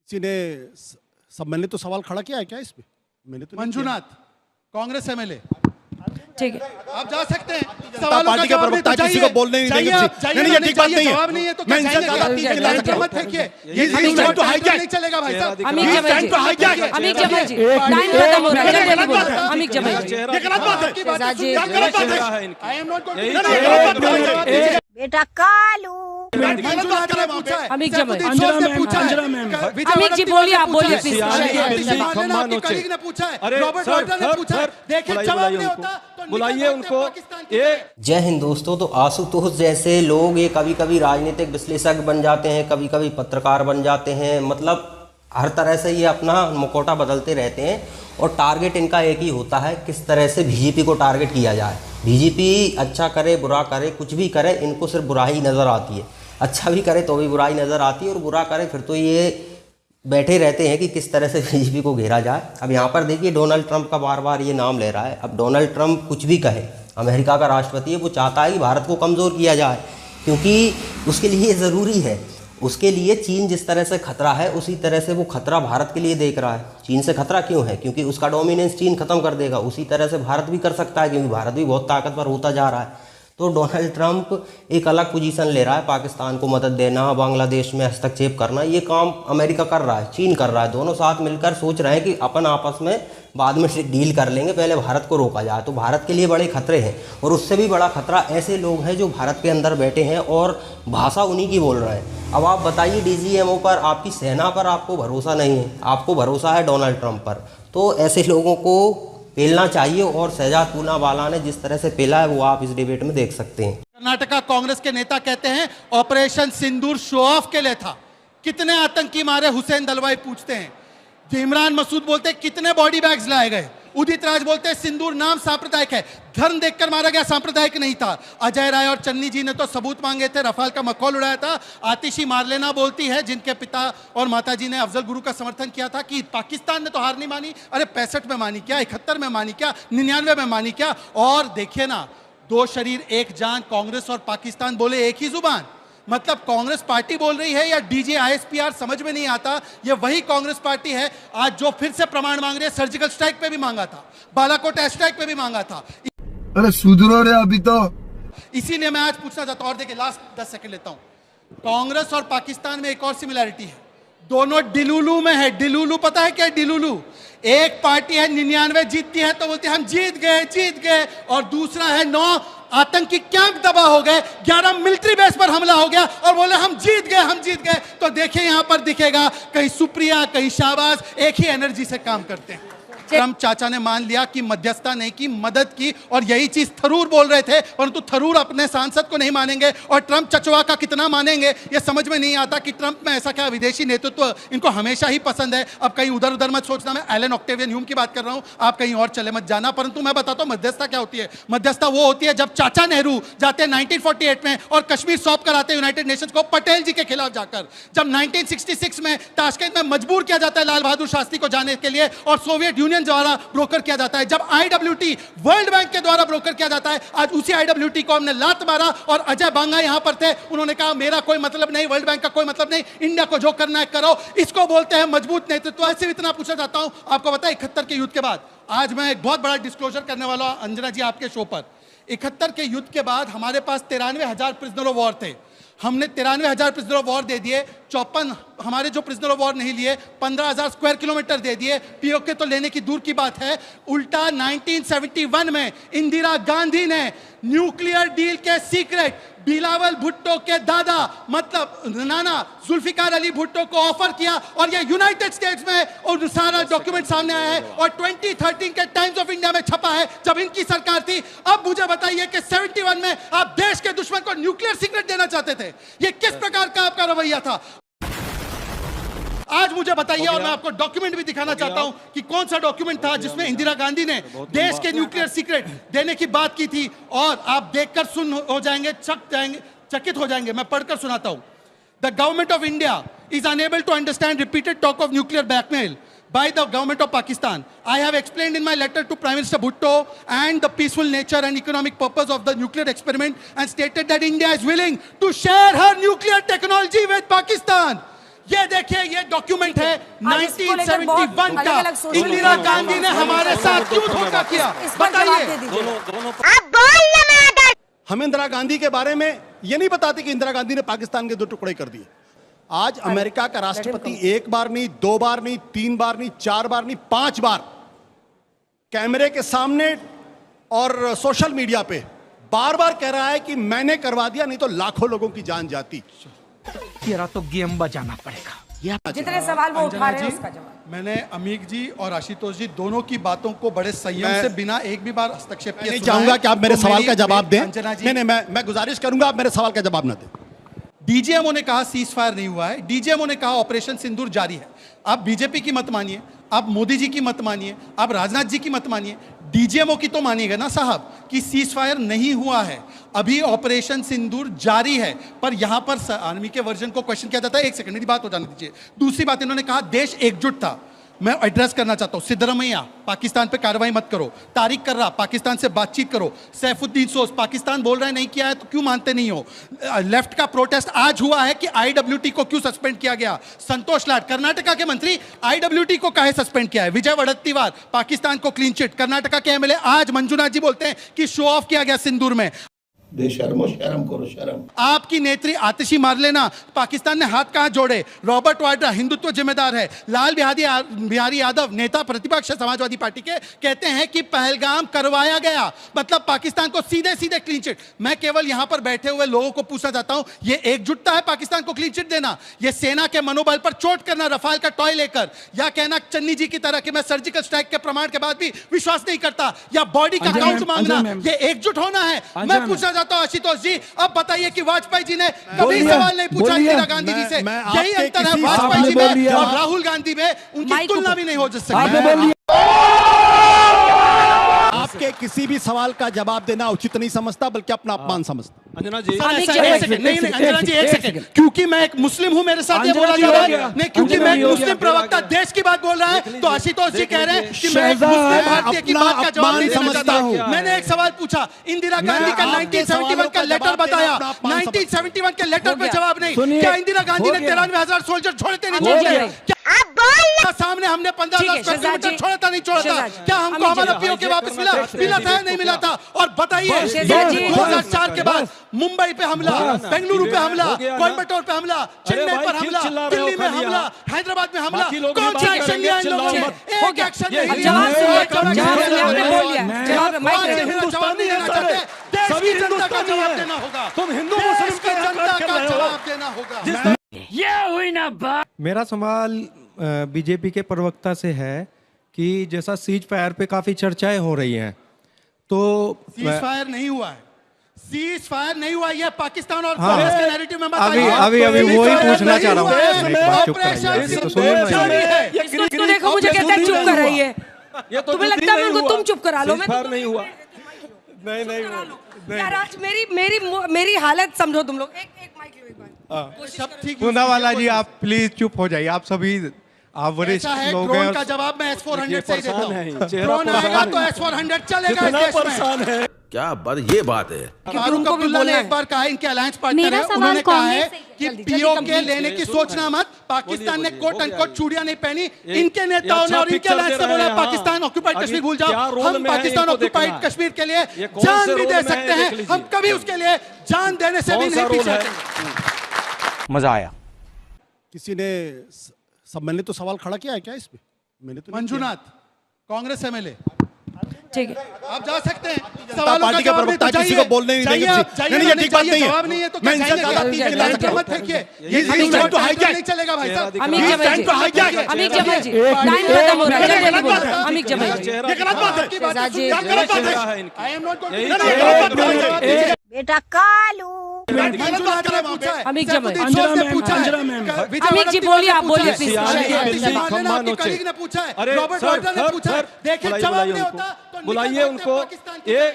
किसी ने मैंने तो सवाल खड़ा किया है क्या इसमें? मैंने तो मंजुनाथ, कांग्रेस एमएलए, ठीक है, आप जा सकते हैं। जनता पार्टी के प्रवक्ता किसी को बोलने नहीं देंगे। नहीं, ये ठीक बात नहीं है। जवाब नहीं है तो मैं क्या इनसे ज्यादा जाएंगे? तीन लाख ये मत फेंकिए। ये तो हाईजैक नहीं चलेगा भाई साहब। अमित ये जमाई टाइम जी, तो हाईजैक है। अमित जमाई जी, टाइम खत्म हो रहा है, जल्दी जल्दी बोलो। अमित जमाई जी, ये गलत बात है। शहजाद जी, क्या गलत बात है? आई एम नॉट बेटा कालू मंजुनाथ ने पूछा है, अमित जमाई, सैफुद्दीन ने पूछा है, अमित जी बोलिए, आप बोलिए प्लीज। आपकी कलीग ने पूछा है, रॉबर्ट वाड्रा ने पूछा है। देखिए जवाब नहीं होता तो बुलाइए उनको। जय हिंद दोस्तों। तो आशुतोष जैसे लोग ये कभी कभी राजनीतिक विश्लेषक बन जाते हैं, कभी कभी पत्रकार बन जाते हैं, मतलब हर तरह से ये अपना मुखौटा बदलते रहते हैं और टारगेट इनका एक ही होता है, किस तरह से बीजेपी को टारगेट किया जाए। बीजेपी अच्छा करे बुरा करे कुछ भी करे, इनको सिर्फ बुरा ही नज़र आती है। अच्छा भी करे तो भी बुराई नज़र आती है और बुरा करे फिर तो ये बैठे रहते हैं कि किस तरह से बीजेपी को घेरा जाए। अब यहाँ पर देखिए डोनाल्ड ट्रंप का बार बार ये नाम ले रहा है। अब डोनाल्ड ट्रंप कुछ भी कहे, अमेरिका का राष्ट्रपति है, वो चाहता है कि भारत को कमज़ोर किया जाए क्योंकि उसके लिए ज़रूरी है। उसके लिए चीन जिस तरह से खतरा है उसी तरह से वो खतरा भारत के लिए देख रहा है। चीन से खतरा क्यों है? क्योंकि उसका डोमिनेंस चीन खत्म कर देगा। उसी तरह से भारत भी कर सकता है क्योंकि भारत भी बहुत ताकतवर होता जा रहा है। तो डोनाल्ड ट्रंप एक अलग पोजीशन ले रहा है, पाकिस्तान को मदद देना, बांग्लादेश में हस्तक्षेप करना, ये काम अमेरिका कर रहा है, चीन कर रहा है। दोनों साथ मिलकर सोच रहे हैं कि अपन आपस में बाद में डील कर लेंगे, पहले भारत को रोका जाए। तो भारत के लिए बड़े खतरे हैं और उससे भी बड़ा खतरा ऐसे लोग हैं जो भारत के अंदर बैठे हैं और भाषा उन्हीं की बोल रहे हैं। अब आप बताइए डीजीएमओ पर, आपकी सेना पर आपको भरोसा नहीं है, आपको भरोसा है डोनाल्ड ट्रंप पर। तो ऐसे लोगों को पेलना चाहिए और शहजाद पूनावाला ने जिस तरह से पेला है वो आप इस डिबेट में देख सकते हैं। कर्नाटका कांग्रेस के नेता कहते हैं ऑपरेशन सिंदूर शो ऑफ के लिए था। कितने आतंकी मारे हुसैन दलवाई पूछते हैं। इमरान मसूद बोलते हैं कितने बॉडी बैग्स लाए गए। उदित राज बोलते हैं सिंदूर नाम सांप्रदायिक है, धर्म देखकर मारा गया, सांप्रदायिक नहीं था। अजय राय और चन्नी जी ने तो सबूत मांगे थे, रफाल का मखौल उड़ाया था। आतिशी मारलेना बोलती है, जिनके पिता और माता जी ने अफजल गुरु का समर्थन किया था कि पाकिस्तान ने तो हार नहीं मानी। अरे 65 में मानी क्या, 71 में मानी क्या, 99 में मानी क्या। और देखिए ना, दो शरीर एक जान, कांग्रेस और पाकिस्तान बोले एक ही जुबान। मतलब कांग्रेस पार्टी बोल रही है या डीजे आईएसपीआर, समझ में नहीं आता। ये वही कांग्रेस पार्टी है आज जो फिर से प्रमाण मांग रही है। सर्जिकल स्ट्राइक पे भी मांगा था, बालाकोट एयर स्ट्राइक पे भी मांगा था। अरे सुधरो रे अभी तो। इसीलिए मैं आज पूछना चाहता हूं, और देखिए लास्ट 10 सेकंड लेता हूं। कांग्रेस और पाकिस्तान में एक और सिमिलैरिटी है, दोनों डिलुलू में है। डिलुलू पता है क्या? डिलुलू एक पार्टी है 99 जीतती है तो बोलती है हम जीत गए, और दूसरा है 9 आतंकी कैंप दबा हो गए, 11 मिलिट्री बेस पर हमला हो गया और बोले हम जीत गए। तो देखिए यहां पर दिखेगा कहीं सुप्रिया कहीं शाहबाज एक ही एनर्जी से काम करते हैं। ट्रंप चाचा ने मान लिया कि मध्यस्थता नहीं की, मदद की, और यही चीज थरूर बोल रहे थे, परंतु थरूर अपने सांसद को नहीं मानेंगे और ट्रंप चचवा का कितना मानेंगे ये समझ में नहीं आता कि ट्रंप में ऐसा क्या विदेशी नेतृत्व इनको हमेशा ही पसंद है। अब कहीं उधर उधर मत सोचना, मैं एलन ऑक्टेवियन ह्यूम की बात कर रहा हूं, आप कहीं और चले मत जाना। परंतु मैं बताता हूं मध्यस्थता क्या होती है। मध्यस्थता वो होती है जब चाचा नेहरू जाते हैं 1948 में और कश्मीर सौंप कर आते हैं यूनाइटेड नेशंस को पटेल जी के खिलाफ जाकर। जब 1966 में ताशकंद में मजबूर किया जाता है लाल बहादुर शास्त्री को जाने के लिए और सोवियत यूनियन द्वारा ब्रोकर किया जाता है। जब आईडब्ल्यूटी वर्ल्ड बैंक के द्वारा ब्रोकर किया जाता है, आज उसी आईडब्ल्यूटी को हमने लात मारा और अजय बांगा यहां पर थे, उन्होंने कहा मेरा कोई मतलब नहीं, वर्ल्ड बैंक का कोई मतलब नहीं, इंडिया को जो करना है करो। इसको बोलते हैं मजबूत नेतृत्व। ऐसे इतना पूछना चाहता हूं, आपको पता है 71 के युद्ध के बाद आज मैं एक बहुत बड़ा डिस्क्लोजर करने वाला हूं अंजना जी आपके शो पर। 71 के युद्ध के बाद हमारे पास 93,000 प्रिजनर ऑफ वॉर थे। हमने 93,000 प्रिजनर ऑफ वॉर दे दिए, 54 हमारे जो प्रिजनर ऑफ वॉर नहीं लिए 15,000 स्क्वायर किलोमीटर दे दिए। पीओके तो लेने की दूर की बात है, उल्टा 1971 में इंदिरा गांधी ने न्यूक्लियर डील के सीक्रेट बिलावल भुट्टो के दादा मतलब नाना जुल्फिकार अली भुट्टो को ऑफर किया और ये यूनाइटेड स्टेट्स में और सारा डॉक्यूमेंट सामने आया है और 2013 के टाइम्स ऑफ इंडिया में छपा है जब इनकी सरकार थी। अब मुझे बताइए कि 71 में आप देश के दुश्मन को न्यूक्लियर सीक्रेट देना चाहते थे, ये किस प्रकार का आपका रवैया था? आज मुझे बताइए और मैं आपको डॉक्यूमेंट भी दिखाना चाहता हूं कि कौन सा डॉक्यूमेंट था जिसमें इंदिरा गांधी ने देश के न्यूक्लियर सीक्रेट देने की बात की थी। और आप देखकर सुन हो जाएंगे, चकित हो जाएंगे। मैं पढ़कर सुनाता हूं। The government of India is unable to understand repeated talk of nuclear blackmail by the government of Pakistan. I have explained in my letter to Prime Minister Bhutto and the peaceful nature and economic purpose of the nuclear experiment and stated that India is willing to share her nuclear technology with Pakistan. ये देखिए, ये document है आज इसको लेकर बहुत 1971 का। अलग-अलग सोशल इंदिरा मीडिया गांधी ने हमारे साथ क्यों धोखा किया, इस पर जवाब बताइए। दे दीजिए। हम इंदिरा गांधी के बारे में ये नहीं बताते कि इंदिरा गांधी ने पाकिस्तान के 2 टुकड़े कर दिए। आज अमेरिका का राष्ट्रपति 1 बार नहीं, 2 बार नहीं, 3 बार नहीं, 4 बार नहीं, 5 बार कैमरे के सामने और सोशल मीडिया पे बार बार कह रहा है कि मैंने करवा दिया, नहीं तो लाखों लोगों की जान जाती। तेरा तो गेम बजाना पड़ेगा। जितने सवाल वो उठा रहे हैं जी, उसका जवाब। मैंने अमीक जी और आशुतोष जी दोनों की बातों को बड़े संयम से बिना एक भी बार हस्तक्षेप किए नहीं सुना चाहूंगा है। कि आप मेरे तो सवाल मेरी- का जवाब दें। अंजना जी, नहीं, मैं गुजारिश करूंगा आप मेरे सवाल का जवाब ना दें। डीजीएमओ ने कहा सीज फायर नहीं हुआ है, डीजीएमओ ने कहा ऑपरेशन सिंदूर जारी है। आप बीजेपी की मत मानिए, आप मोदी जी की मत मानिए, आप राजनाथ जी की मत मानिए, डीजीएमओ की तो मानिएगा ना साहब कि सीज फायर नहीं हुआ है, अभी ऑपरेशन सिंदूर जारी है। पर यहां पर आर्मी के वर्जन को क्वेश्चन किया जाता है। एक सेकंड मेरी बात हो जाने दीजिए। दूसरी बात, इन्होंने कहा देश एकजुट था। मैं एड्रेस करना चाहता हूं, सिद्धरमैया पाकिस्तान पे कार्रवाई मत करो, तारिक कर्रा पाकिस्तान से बातचीत करो, सैफुद्दीन सोज पाकिस्तान बोल रहा है नहीं किया है तो क्यों मानते नहीं हो, लेफ्ट का प्रोटेस्ट आज हुआ है कि आईडब्ल्यूटी को क्यों सस्पेंड किया गया, संतोष लाड कर्नाटका के मंत्री आईडब्ल्यूटी को काहे सस्पेंड किया है, विजय वड़त्तीवार पाकिस्तान को क्लीन चिट, कर्नाटका के एमएलए आज मंजुनाथ जी बोलते हैं कि शो ऑफ किया गया सिंदूर में। बेशर्मो शर्म करो शर्म। आपकी नेत्री आतिशी मार लेना, पाकिस्तान ने हाथ कहां जोड़े, रॉबर्ट वाड्रा हिंदुत्व जिम्मेदार है, लाल बिहारी यादव नेता प्रतिपक्ष समाजवादी पार्टी के कहते हैं कि पहलगाम करवाया गया, मतलब पाकिस्तान को सीधे सीधे क्लीन चिट। मैं केवल यहां पर बैठे हुए लोगों को पूछना चाहता हूं, ये एकजुटता है पाकिस्तान को क्लीन चिट देना, ये सेना के मनोबल पर चोट करना रफाल का टॉय लेकर, या कहना चन्नी जी की तरह कि मैं सर्जिकल स्ट्राइक के प्रमाण के बाद भी विश्वास नहीं करता, या बॉडी का काउंट मांगना, ये एकजुट होना है। मैं पूछना चाहता हूं आशुतोष जी, अब बताइए कि वाजपेयी जी ने कभी सवाल नहीं पूछा इंदिरा गांधी जी से, यही अंतर है वाजपेयी जी में और राहुल गांधी में, उनकी तुलना भी नहीं हो सकती। आपके किसी भी सवाल का जवाब देना उचित नहीं समझता, बल्कि अपना अपमान समझता। अंजना जी, अमिक सर, एक सेकंड, नहीं अंजना जी एक सेकंड, क्योंकि मैं एक मुस्लिम हूं मेरे साथ ये बोला जा रहा है, नहीं क्योंकि मैं एक मुस्लिम प्रवक्ता देश की बात बोल रहा है, तो आशुतोष जी कह रहे हैं कि मैं एक मुस्लिम भारतीय की बात का जवाब नहीं देना चाहता हूं। मैंने एक सवाल पूछा, इंदिरा गांधी का 1971 का लेटर बताया, 1971 के लेटर पे जवाब नहीं। क्या इंदिरा गांधी ने 93,000 सोल्जर छोड़े थे नहीं छोड़े? क्या सामने हमने 15,000 किलोमीटर छोड़ा था नहीं छोड़ा था? क्या हमको हमारा पीओके वापस मिला था या नहीं मिला था? और बताइए 2004 के बाद मुंबई पे हमला, बेंगलुरु पे हमला, कोयम्बटूर पे हमला, चेन्नई पर हमला, दिल्ली में हमला, हैदराबाद में हमला, कौन सा एक्शन लिया इन लोगों ने? एक एक्शन नहीं लिया। जवाब सुनिए, आपने बोल लिया, जवाब माइक जवाब नहीं देना चाहते, देश की जनता का जवाब देना होगा, तुम हिंदू देश मुस्लिम की जनता का जवाब देना होगा। मेरा सवाल बीजेपी के प्रवक्ता से है कि जैसा सीज फायर पे काफी चर्चाएं हो रही हैं, तो सीज फायर नहीं हुआ है, सीज फायर नहीं हुआ, ये पाकिस्तान और हाँ, कांग्रेस के नैरेटिव में मत अभी आइए। अभी अभी सीज वही फायर पूछना नहीं चाह रहा हूँ। हुआ है, एक बार चुप ऑपरेशन कराइए, सिंदूर तो सुनिए ना जारी यार। है। तो देखो मुझे कहते हैं चुप कराइए, ये तो तुम्हें लगता है उनको तुम चुप करा लो, मैं नहीं हुआ। यार आज मेरी हालत समझो तुम लोग, एक माइक लो एक बार। सब ठीक पूनावाला जी आप प्लीज चुप हो जाइए, आप सभी आप वरिष्ठ ऐसा है, लोग ड्रोन हैं का जवाब मैं S-400 से ही देता हूं। चेहरा ड्रोन परेशान आएगा तो है। S-400 चलेगा इस देश में। क्या बात, ये बात है। फारूक उनको भी अब्दुल्ला ने बोलना एक बार कहा, इनके अलायंस पार्टनर मेरा है, सवाल उन्होंने कहा है कांग्रेस से ही कि जल्दी, जल्दी पीओके कंप्लीट लेने की सोचना मत, पाकिस्तान ने कोट अनकोट चूड़ियां नहीं पहनी, इनके नेताओं ने अच्छा और इनके पिक्चर अलायंस दे से रहे बोला हैं, पाकिस्तान हाँ। ऑक्युपाइड अभी कश्मीर भूल क्या जाओ, रोल हम में है पाकिस्तान इनको ऑक्युपाइड देखना है। कश्मीर के लिए ये कौन जान से भी रोल दे में है, सकते ये हैं, देख लीजिए। हम कभी उसके लिए जान देने से भी कौन सा नहीं रोल पीछे है? हटेंगे। मजा आया। किसी ने सब मैंने तो सवाल खड़ा किया है क्या इस पे? मैंने तो नहीं किया। मंजुनाथ कांग्रेस एमएलए, ठीक है, आप जा सकते हैं, जनता सवालों का पार्टी के जवाब नहीं तो प्रवक्ता किसी जाइए, को बोलने नहीं देंगे। जाइए, नहीं, ये ठीक बात नहीं है। जवाब नहीं है तो मैं क्या इनसे जाएंगे? ज्यादा तीन जाइए, लाख जाइए, मत फेंकिए, ये टाइम टाइम तो हाईजैक नहीं चलेगा भाई साहब। अमिक ये जमाई टाइम जी, तो हाईजैक। अमिक जमाई जी, टाइम खत्म हो रहा है, जल्दी बोलो, अमिक जमाई जी। ये गलत बात है। शहजाद जी, क्या गलत बात है? आई एम नॉट यही गोइंग चीज़ टू बेटा कालू मंजुनाथ ने पूछा है, अमिक जमाई। सैफुद्दीन सोज ने पूछा है, विजय अमिक जी वड़त्तीवार बोलिए, ने आप बोलिए, पूछा है, प्लीज। आतिशी खम्मा मारलेना आपकी नोचे। कलीग ने पूछा है, अरे रॉबर्ट सर, वाड्रा ने सर, पूछा है, सर, देखिए बुलाइए जवाब नहीं उनको, होता तो निकल बुलाइए जाते हैं उनको। पाकिस्तान की ये